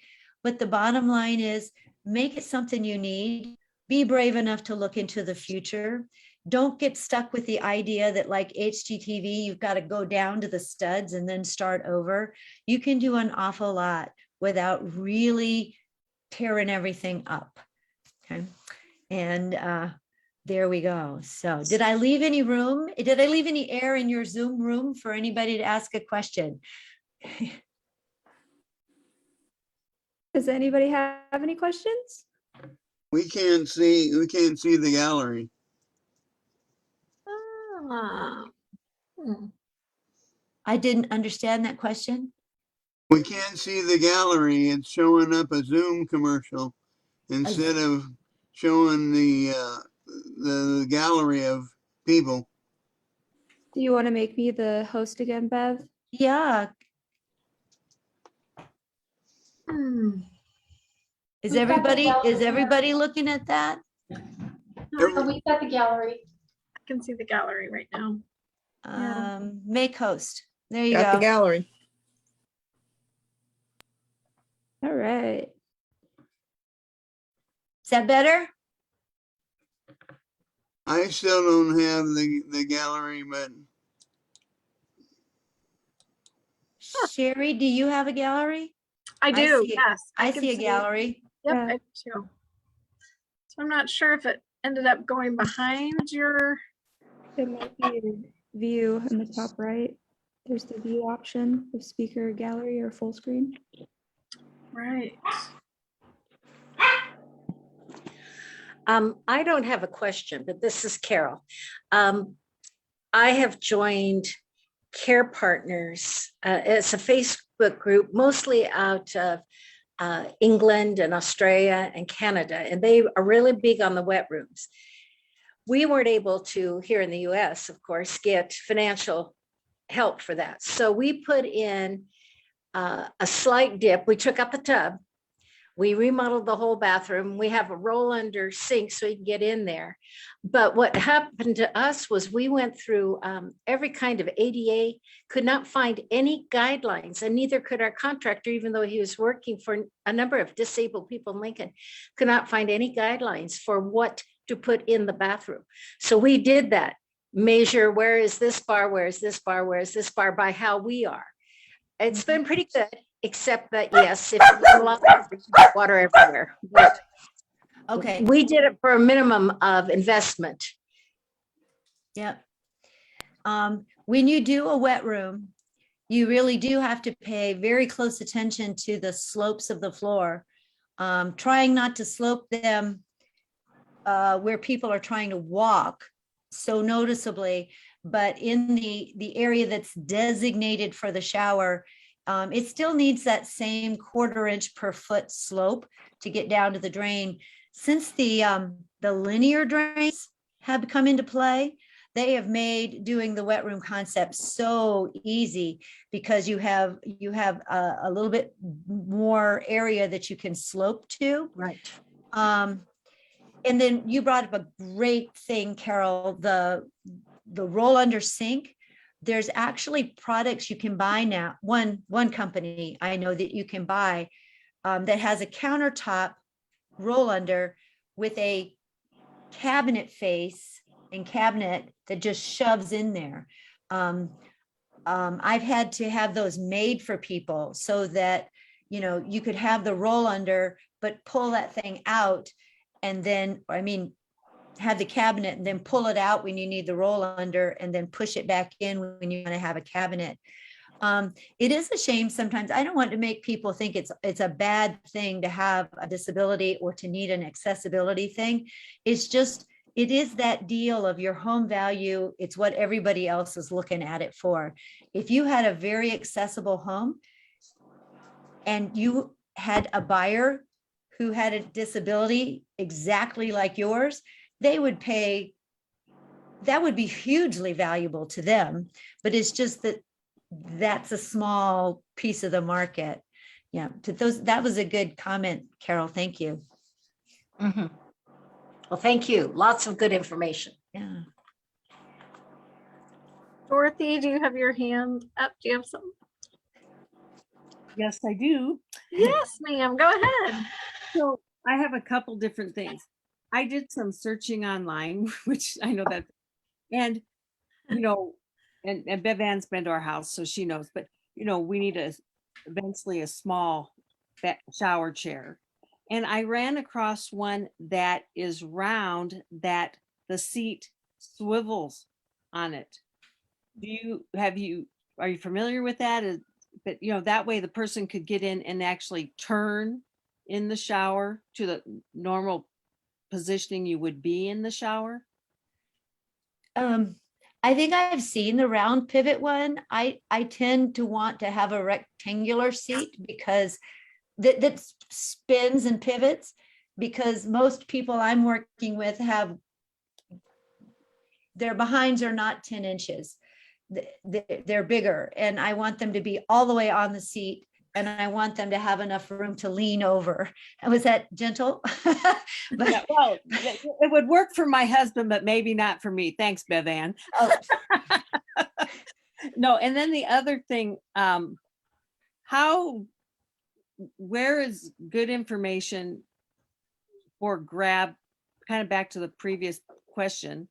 But the bottom line is, make it something you need. Be brave enough to look into the future. Don't get stuck with the idea that, like HGTV, you've got to go down to the studs and then start over. You can do an awful lot without really tearing everything up. Okay. And There we go. So did I leave any room? Did I leave any air in your Zoom room for anybody to ask a question? Does anybody have any questions? We can't see the gallery. Ah, hmm. I didn't understand that question. We can't see the gallery. It's showing up a Zoom commercial instead of showing the gallery of people. Do you want to make me the host again, Bev? Yeah. Hmm. Is We've got the everybody looking at that? We've got the gallery. I can see the gallery right now. Yeah. Make host. There you Got the go. gallery. All right. Is that better? I still don't have the gallery, but Sherry, do you have a gallery? I do, see it. yes. I can see a gallery. Yep, Yeah. I do too. So I'm not sure if it ended up going behind your, It might be a view in the top right. There's the view option of speaker gallery or full screen. right. I don't have a question, but this is Carol. I have joined Care Partners. It's a Facebook group, mostly out of England and Australia and Canada, and they are really big on the wet rooms. We weren't able to, here in the US, of course, get financial help for that. So we put in a slight dip. We took out the tub. We remodeled the whole bathroom. We have a roll under sink so you can get in there. But what happened to us was we went through every kind of ADA, could not find any guidelines, and neither could our contractor, even though he was working for a number of disabled people in Lincoln, could not find any guidelines for what to put in the bathroom. So we did that, measure where is this bar, where is this bar, where is this bar, by how we are. It's been pretty good, except that, yes, if it's a lot of water everywhere. But Okay. we did it for a minimum of investment. Yep. When you do a wet room, you really do have to pay very close attention to the slopes of the floor. Trying not to slope them where people are trying to walk so noticeably, but in the area that's designated for the shower, it still needs that same 1/4 inch per foot slope to get down to the drain. Since the linear drains have come into play, they have made doing the wet room concept so easy because you have a little bit more area that you can slope to. Right. And then you brought up a great thing, Carol, the roll under sink. There's actually products you can buy now. One company I know that you can buy that has a countertop roll under with a cabinet face and cabinet that just shoves in there. I've had to have those made for people so that, you know, you could have the roll under, but pull that thing out and then, have the cabinet and then pull it out when you need the roll under and then push it back in when you want to have a cabinet. It is a shame sometimes. I don't want to make people think it's a bad thing to have a disability or to need an accessibility thing. It's just, it is that deal of your home value. It's what everybody else is looking at it for. If you had a very accessible home and you had a buyer who had a disability exactly like yours, they would pay, that would be hugely valuable to them. But it's just that that's a small piece of the market. Yeah, that was a good comment, Carol. Thank you. Mm-hmm. Well, thank you. Lots of good information. Yeah. Dorothy, do you have your hand up? Do you have something? Yes, I do. Yes, ma'am. Go ahead. So I have a couple different things. I did some searching online, which I know that, and, you know, and BevVan's been to our house, so she knows, but, you know, we need eventually a small shower chair. And I ran across one that is round, that the seat swivels on it. Are you familiar with that? But that way the person could get in and actually turn in the shower to the normal positioning you would be in the shower. I think I've seen the round pivot one. I tend to want to have a rectangular seat because that spins and pivots, because most people I'm working with have their behinds are not 10 inches. They're bigger, and I want them to be all the way on the seat, and I want them to have enough room to lean over. Was that gentle? But, Yeah, well, it would work for my husband, but maybe not for me. Thanks, BevVan. oh, No, and then the other thing, where is good information for grab, kind of back to the previous question,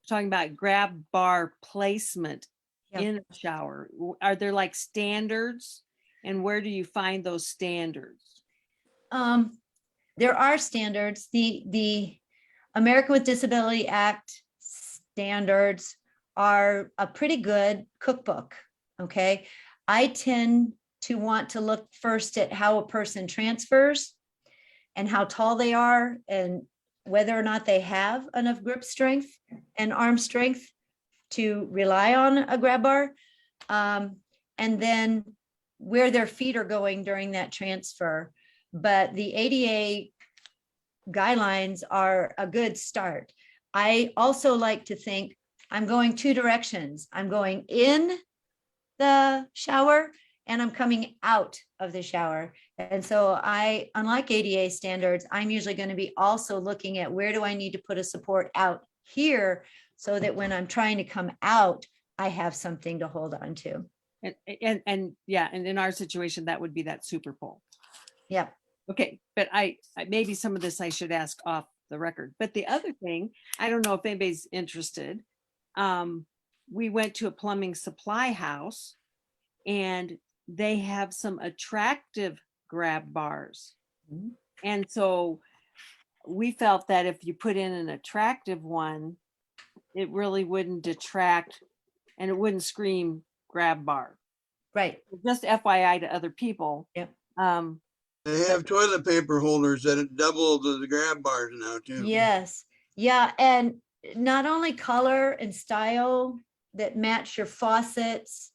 talking about grab bar placement in the shower. Are there like standards, and where do you find those standards? there are standards. The American with Disability Act standards are a pretty good cookbook. Okay. I tend to want to look first at how a person transfers and how tall they are and whether or not they have enough grip strength and arm strength to rely on a grab bar. And then where their feet are going during that transfer. But the ADA guidelines are a good start. I also like to think I'm going two directions. I'm going in the shower and I'm coming out of the shower. And so unlike ADA standards, I'm usually going to be also looking at where do I need to put a support out here so that when I'm trying to come out, I have something to hold on to. And yeah, and in our situation, that would be that super pole. Yeah. Okay, but I maybe some of this I should ask off the record. But the other thing, I don't know if anybody's interested. We went to a plumbing supply house and they have some attractive grab bars. Mm-hmm. And so we felt that if you put in an attractive one, it really wouldn't detract and it wouldn't scream grab bar. Right. Just FYI to other people. Yep. They have toilet paper holders that double the grab bars now too. Yes. Yeah. And not only color and style that match your faucets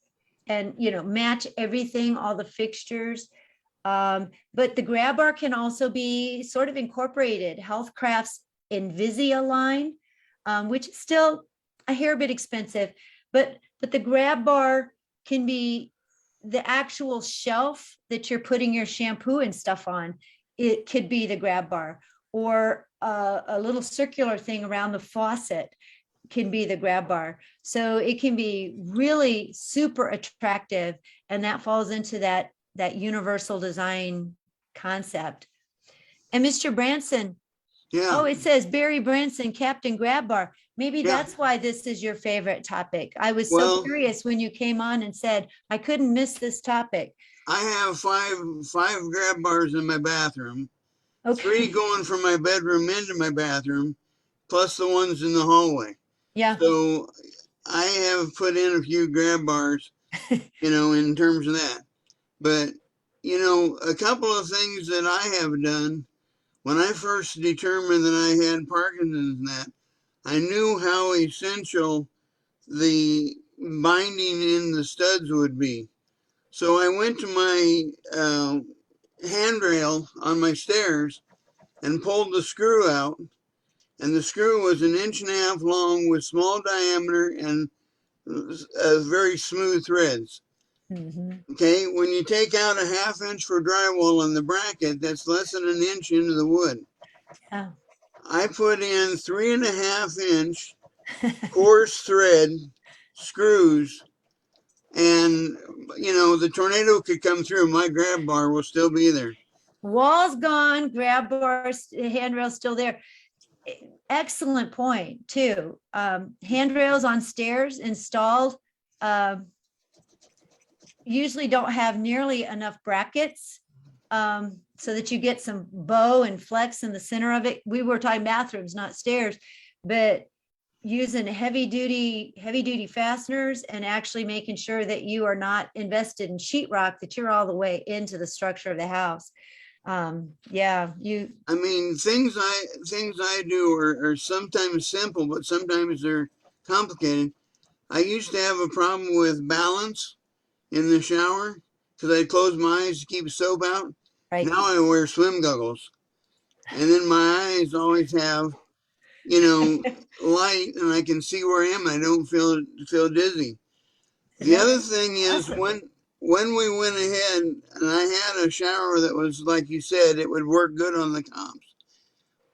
and, match everything, all the fixtures. But the grab bar can also be sort of incorporated. Healthcraft's Invisalign, which is still a hair bit expensive, but the grab bar can be the actual shelf that you're putting your shampoo and stuff on. It could be the grab bar, or a little circular thing around the faucet can be the grab bar. So it can be really super attractive. And that falls into that universal design concept. And Mr. Branson, Yeah. Oh, it says Barry Branson, Captain Grab Bar. Maybe that's why this is your favorite topic. I was so curious when you came on and said, I couldn't miss this topic. I have five grab bars in my bathroom. Okay. 3 going from my bedroom into my bathroom, plus the ones in the hallway. Yeah. So I have put in a few grab bars, in terms of that. But, a couple of things that I have done, when I first determined that I had Parkinson's and that, I knew how essential the binding in the studs would be. So I went to my handrail on my stairs and pulled the screw out. And the screw was 1.5 inches long with small diameter and very smooth threads. Mm-hmm. Okay, when you take out 1/2 inch for drywall on the bracket, that's less than 1 inch into the wood. Yeah. I put in 3.5 inch coarse thread screws, and the tornado could come through. My grab bar will still be there. Wall's gone, grab bars, handrails still there. Excellent point too. Handrails on stairs installed usually don't have nearly enough brackets so that you get some bow and flex in the center of it. We were talking bathrooms, not stairs, but using heavy duty fasteners and actually making sure that you are not invested in sheetrock, that you're all the way into the structure of the house. Yeah, I mean, things I do are sometimes simple, but sometimes they're complicated. I used to have a problem with balance in the shower because I'd close my eyes to keep soap out. right. Now I wear swim goggles, and then my eyes always have, you know, light, and I can see where I am. I don't feel dizzy. The other thing is Awesome. when we went ahead and I had a shower that was like you said, it would work good on the comps.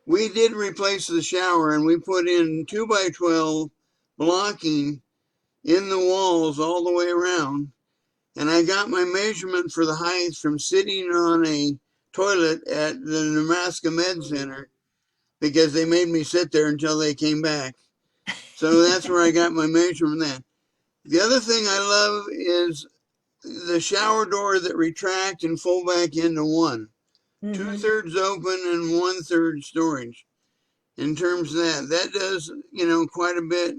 We did replace the shower and we put in 2x12 blocking in the walls all the way around. And I got my measurement for the height from sitting on a toilet at the Nebraska Med Center because they made me sit there until they came back. So that's where I got my measurement then. The other thing I love is the shower door that retract and fold back into one. Mhm. 2/3 open and 1/3 storage. In terms of that does, quite a bit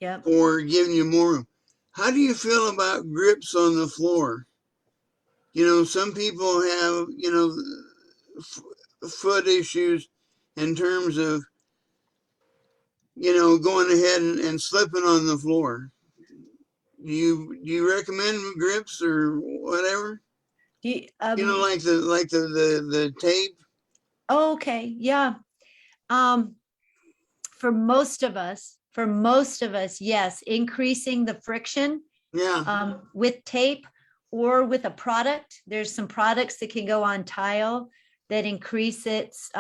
Yep. for giving you more room. How do you feel about grips on the floor? Some people have, foot issues in terms of, going ahead and slipping on the floor. Do you recommend grips or whatever? Like the tape. Okay, yeah. Um, for most of us, yes, increasing the friction Yeah. with tape or with a product. There's some products that can go on tile that increase its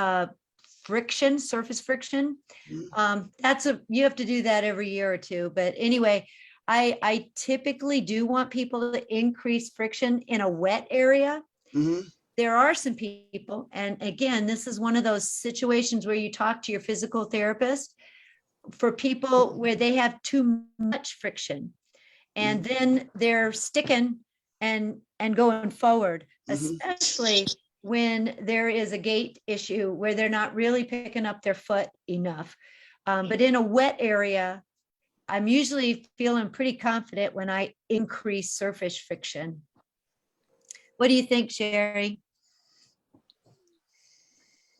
friction, surface friction. You have to do that every year or two. But anyway, I typically do want people to increase friction in a wet area. Mm-hmm. There are some people, and again, this is one of those situations where you talk to your physical therapist, for people where they have too much friction and then they're sticking and going forward, especially when there is a gait issue where they're not really picking up their foot enough. But in a wet area, I'm usually feeling pretty confident when I increase surface friction. What do you think, Sherry?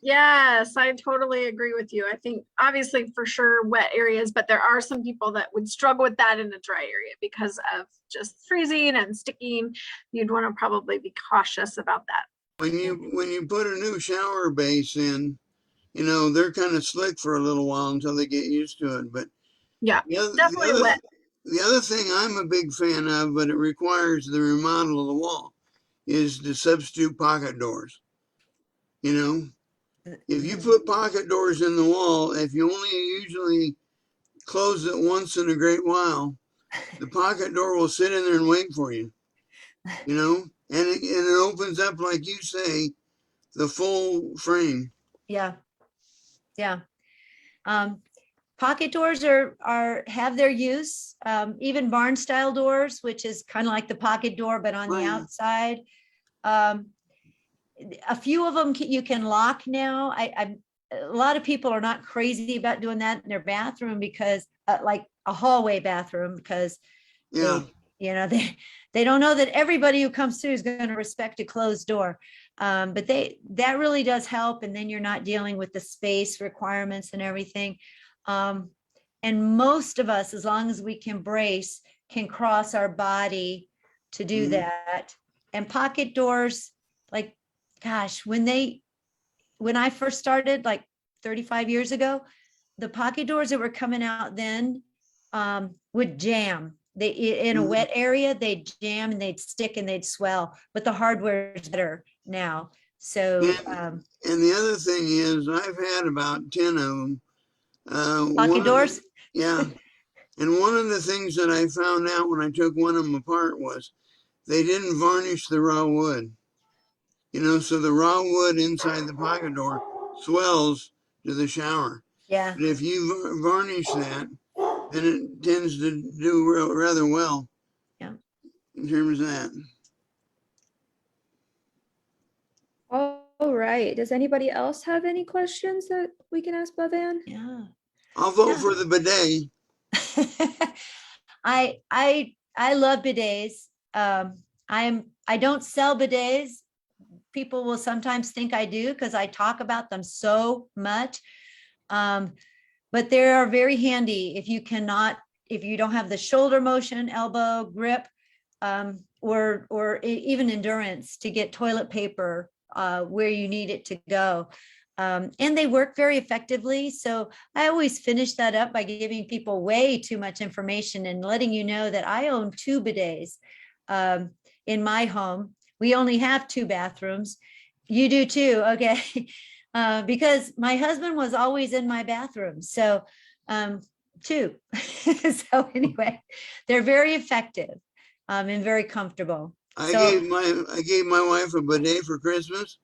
Yes, I totally agree with you. I think obviously for sure wet areas, but there are some people that would struggle with that in a dry area because of just freezing and sticking. You'd want to probably be cautious about that. When you put a new shower base in, they're kind of slick for a little while until they get used to it. But Yeah, the other, definitely wet. the other thing I'm a big fan of, but it requires the remodel of the wall, is the substitute pocket doors. If you put pocket doors in the wall, if you only usually close it once in a great while, the pocket door will sit in there and wait for you. And it opens up, like you say, the full frame. Yeah. Pocket doors have their use. Even barn style doors, which is kind of like the pocket door, but on the outside. A few of them you can lock now. A lot of people are not crazy about doing that in their bathroom because like a hallway bathroom, because they don't know that everybody who comes through is going to respect a closed door. But that really does help. And then you're not dealing with the space requirements and everything. And most of us, as long as we can brace, can cross our body to do that. And pocket doors, like, gosh, when I first started, like 35 years ago, the pocket doors that were coming out then would jam. In a wet area, they'd jam and they'd stick and they'd swell, but the hardware is better now. So, and the other thing is, I've had about 10 of them. Pocket doors? Yeah. And one of the things that I found out when I took one of them apart was they didn't varnish the raw wood. So the raw wood inside the pocket door swells to the shower. Yeah. But if you varnish that, then it tends to do rather well. Yeah. In terms of that. All right. Does anybody else have any questions that we can ask BevVan? Yeah. I'll vote for the bidet. I love bidets. I don't sell bidets. People will sometimes think I do because I talk about them so much. But they are very handy if you don't have the shoulder motion, elbow grip, or even endurance to get toilet paper where you need it to go. And they work very effectively. So I always finish that up by giving people way too much information and letting you know that I own 2 bidets in my home. We only have 2 bathrooms. You do too, okay? Because my husband was always in my bathroom. So 2. So anyway, they're very effective and very comfortable. I gave my wife a bidet for Christmas,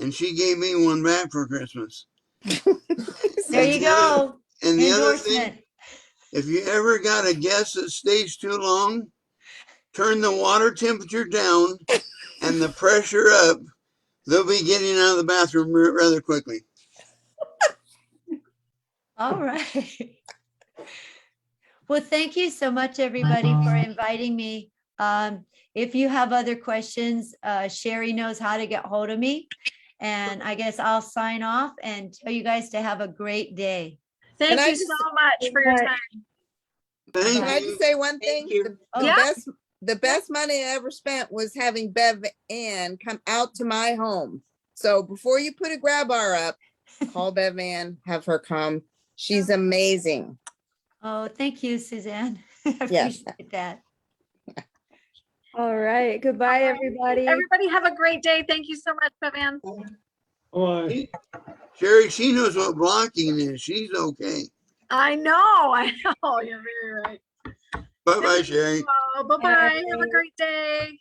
and she gave me one back for Christmas. There you go. And the other thing, Endorsement. if you ever got a guest that stays too long, turn the water temperature down and the pressure up. They'll be getting out of the bathroom rather quickly. All right. Well, thank you so much, everybody, for inviting me. If you have other questions, Sherry knows how to get hold of me. And I guess I'll sign off and tell you guys to have a great day. Thank I you just- so much for your time. Thank Can I you. just say one thing? Thank you. The best money I ever spent was having BevVan come out to my home. So before you put a Grabbar up, call BevVan, have her come. She's amazing. Oh, thank you, Suzanne. I Yes. appreciate that. All right. Goodbye, everybody. Everybody have a great day. Thank you so much, BevVan. Bye. Sherry, she knows what blocking is. She's okay. I know. You're very right. Bye-bye, Sherry. Oh, bye-bye. Have a great day.